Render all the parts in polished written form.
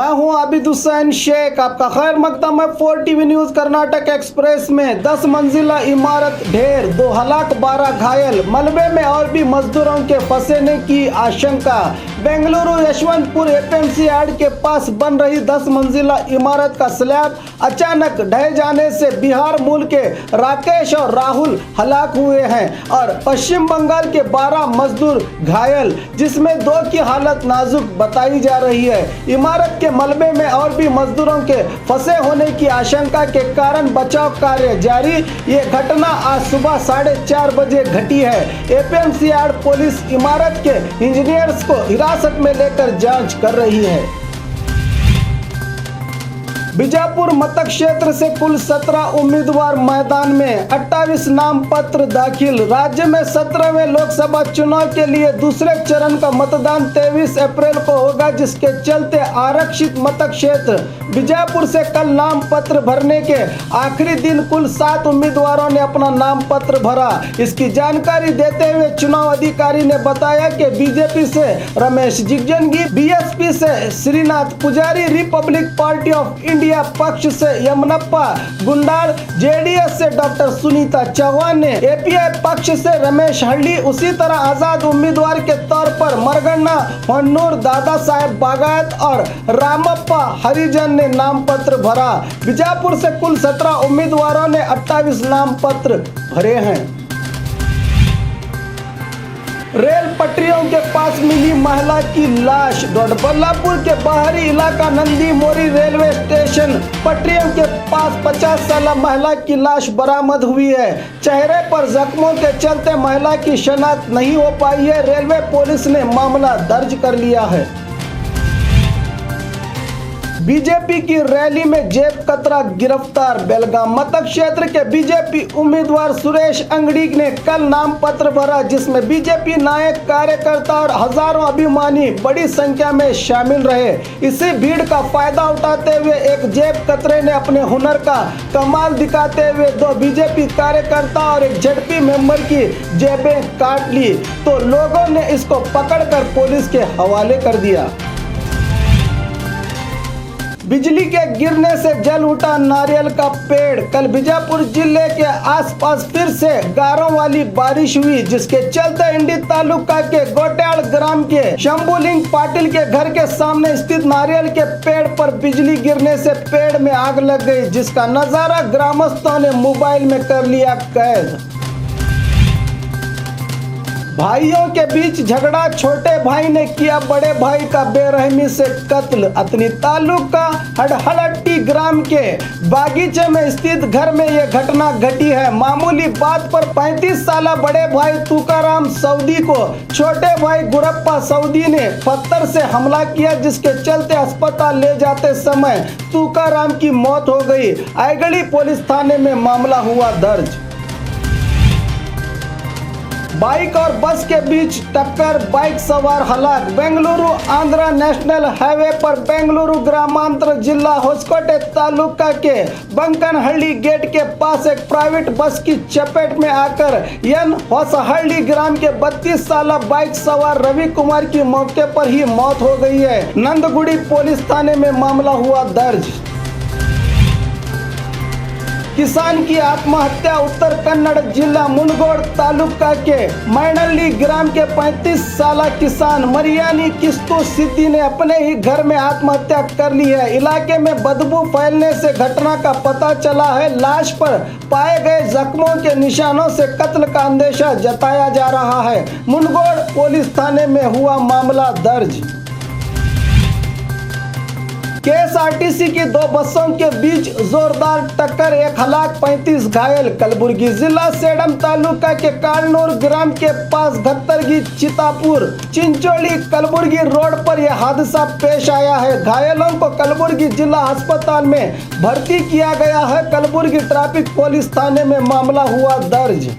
मैं हूं आबिद हुसैन शेख। आपका खैर मकदम है 4 टीवी न्यूज। कर्नाटक एक्सप्रेस में 10 मंजिला इमारत ढेर, 2 हलाक 12 घायल, मलबे में और भी मजदूरों के फंसने की आशंका। बेंगलुरु यशवंतपुर एपीएमसी यार्ड के पास बन रही 10 मंजिला इमारत का स्लैब अचानक ढह जाने से बिहार मूल के राकेश और राहुल हलाक हुए हैं और पश्चिम बंगाल के 12 मजदूर घायल, जिसमें 2 की हालत नाजुक बताई जा रही है। इमारत के मलबे में और भी मजदूरों के फंसे होने की आशंका के कारण बचाव कार्य जारी। ये घटना आज सुबह 4:30 बजे घटी है। एपीएमसी यार्ड पुलिस इमारत के इंजीनियर्स को हिरासत में लेकर जांच कर रही है। बीजापुर मतक क्षेत्र से कुल 17 उम्मीदवार मैदान में, 28 नाम पत्र दाखिल। राज्य में 17वें लोकसभा चुनाव के लिए दूसरे चरण का मतदान 23 अप्रैल को होगा, जिसके चलते आरक्षित मतक क्षेत्र बीजापुर से कल नाम पत्र भरने के आखिरी दिन कुल 7 उम्मीदवारों ने अपना नाम पत्र भरा। इसकी जानकारी देते हुए चुनाव अधिकारी ने बताया कि बीजेपी से रमेश जिगजंगी, बीएसपी से श्रीनाथ पुजारी, रिपब्लिक पार्टी ऑफ इंडिया पक्ष से यमनप्पा गुंडाल, जेडीएस से डॉक्टर सुनीता चौहान ने, एपीआई पक्ष से रमेश हल्ली, उसी तरह आजाद उम्मीदवार के तौर पर मरगन्ना होन्नूर, दादा साहेब बागायत और रामप्पा हरिजन ने नाम पत्र भरा। बीजापुर से कुल 17 उम्मीदवारों ने 28 नाम पत्र भरे हैं। रेल पटरियों के पास मिली महिला की लाश। डोडबल्लापुर के बाहरी इलाका नंदी मोरी रेलवे स्टेशन पटरियों के पास 50 साल महिला की लाश बरामद हुई है। चेहरे पर जख्मों के चलते महिला की शनाख्त नहीं हो पाई है। रेलवे पुलिस ने मामला दर्ज कर लिया है। बीजेपी की रैली में जेब कतरा गिरफ्तार। बेलगाम मतक क्षेत्र के बीजेपी उम्मीदवार सुरेश अंगड़ी ने कल नाम पत्र भरा, जिसमें बीजेपी नायक, कार्यकर्ता और हजारों अभिमानी बड़ी संख्या में शामिल रहे। इसी भीड़ का फायदा उठाते हुए एक जेब कतरे ने अपने हुनर का कमाल दिखाते हुए 2 बीजेपी कार्यकर्ता और एक जेडपी मेंबर की जेबें काट ली, तो लोगों ने इसको पकड़कर पुलिस के हवाले कर दिया। बिजली के गिरने से जल उठा नारियल का पेड़। कल बीजापुर जिले के आसपास फिर से गारों वाली बारिश हुई, जिसके चलते इंडी तालुका के गोट्याल ग्राम के शंभुलिंग पाटिल के घर के सामने स्थित नारियल के पेड़ पर बिजली गिरने से पेड़ में आग लग गई, जिसका नजारा ग्रामस्थों ने मोबाइल में कर लिया कैद। भाइयों के बीच झगड़ा, छोटे भाई ने किया बड़े भाई का बेरहमी से कत्ल। अतनी तालुका हडहलट्टी ग्राम के बागीचे में स्थित घर में यह घटना घटी है। मामूली बात पर 35 साल बड़े भाई तुकाराम सऊदी को छोटे भाई गुरप्पा सऊदी ने पत्थर से हमला किया, जिसके चलते अस्पताल ले जाते समय तुकाराम की मौत हो गई। आयगड़ी पुलिस थाने में मामला हुआ दर्ज। बाइक और बस के बीच टक्कर, बाइक सवार हलाक। बेंगलुरु आंध्रा नेशनल हाईवे पर बेंगलुरु ग्रामांतर जिला होसकोटे तालुका के बंकनहल्ली गेट के पास एक प्राइवेट बस की चपेट में आकर यन होसहल्ली ग्राम के 32 साल बाइक सवार रवि कुमार की मौके पर ही मौत हो गई है। नंदगुड़ी पुलिस थाने में मामला हुआ दर्ज। किसान की आत्महत्या। उत्तर कन्नड़ जिला मुनगोड़ तालुका के मैनल्ली ग्राम के 35 साल किसान मरियानी किस्तु सिद्धि ने अपने ही घर में आत्महत्या कर ली है। इलाके में बदबू फैलने से घटना का पता चला है। लाश पर पाए गए जख्मों के निशानों से कत्ल का अंदेशा जताया जा रहा है। मुनगोड़ पुलिस थाने में हुआ मामला दर्ज। केएसआरटीसी की 2 बसों के बीच जोरदार टक्कर, 1 हलाक 35 घायल। कलबुर्गी जिला सेडम तालुका के कालनूर ग्राम के पास घत्तरगी चितापुर चिंचोली कलबुर्गी रोड पर यह हादसा पेश आया है। घायलों को कलबुर्गी जिला अस्पताल में भर्ती किया गया है। कलबुर्गी ट्रैफिक पुलिस थाने में मामला हुआ दर्ज।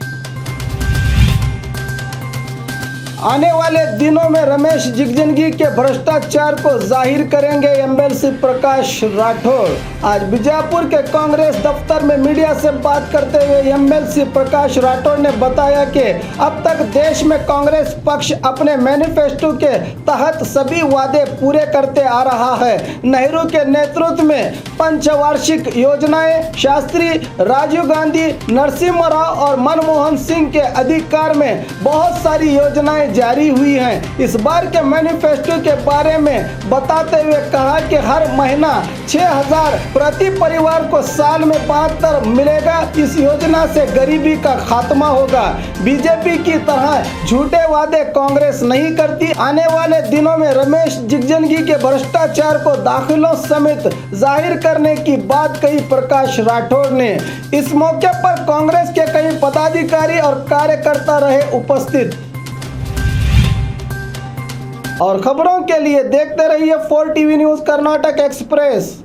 आने वाले दिनों में रमेश जिगजंगी के भ्रष्टाचार को जाहिर करेंगे एमएलसी प्रकाश राठौर। आज बीजापुर के कांग्रेस दफ्तर इंदौर में मीडिया से बात करते हुए एमएलसी प्रकाश राठौड़ ने बताया कि अब तक देश में कांग्रेस पक्ष अपने मैनिफेस्टो के तहत सभी वादे पूरे करते आ रहा है। नेहरू के नेतृत्व में पंचवार्षिक योजनाएं, शास्त्री, राजीव गांधी, नरसिम्हा राव और मनमोहन सिंह के अधिकार में बहुत सारी योजनाएं जारी हुई हैं। इस बार के मैनिफेस्टो के बारे में बताते हुए कहा कि हर महीना 6,000 प्रति परिवार को साल में 72 मिलेगा। इस योजना से गरीबी का खात्मा होगा। बीजेपी की तरह झूठे वादे कांग्रेस नहीं करती। आने वाले दिनों में रमेश जिगजिणगी के भ्रष्टाचार को दाखिलों समेत जाहिर करने की बात कही प्रकाश राठौड़ ने। इस मौके पर कांग्रेस के कई पदाधिकारी और कार्यकर्ता रहे उपस्थित। और खबरों के लिए देखते रहिए 4 टीवी न्यूज़ कर्नाटक एक्सप्रेस।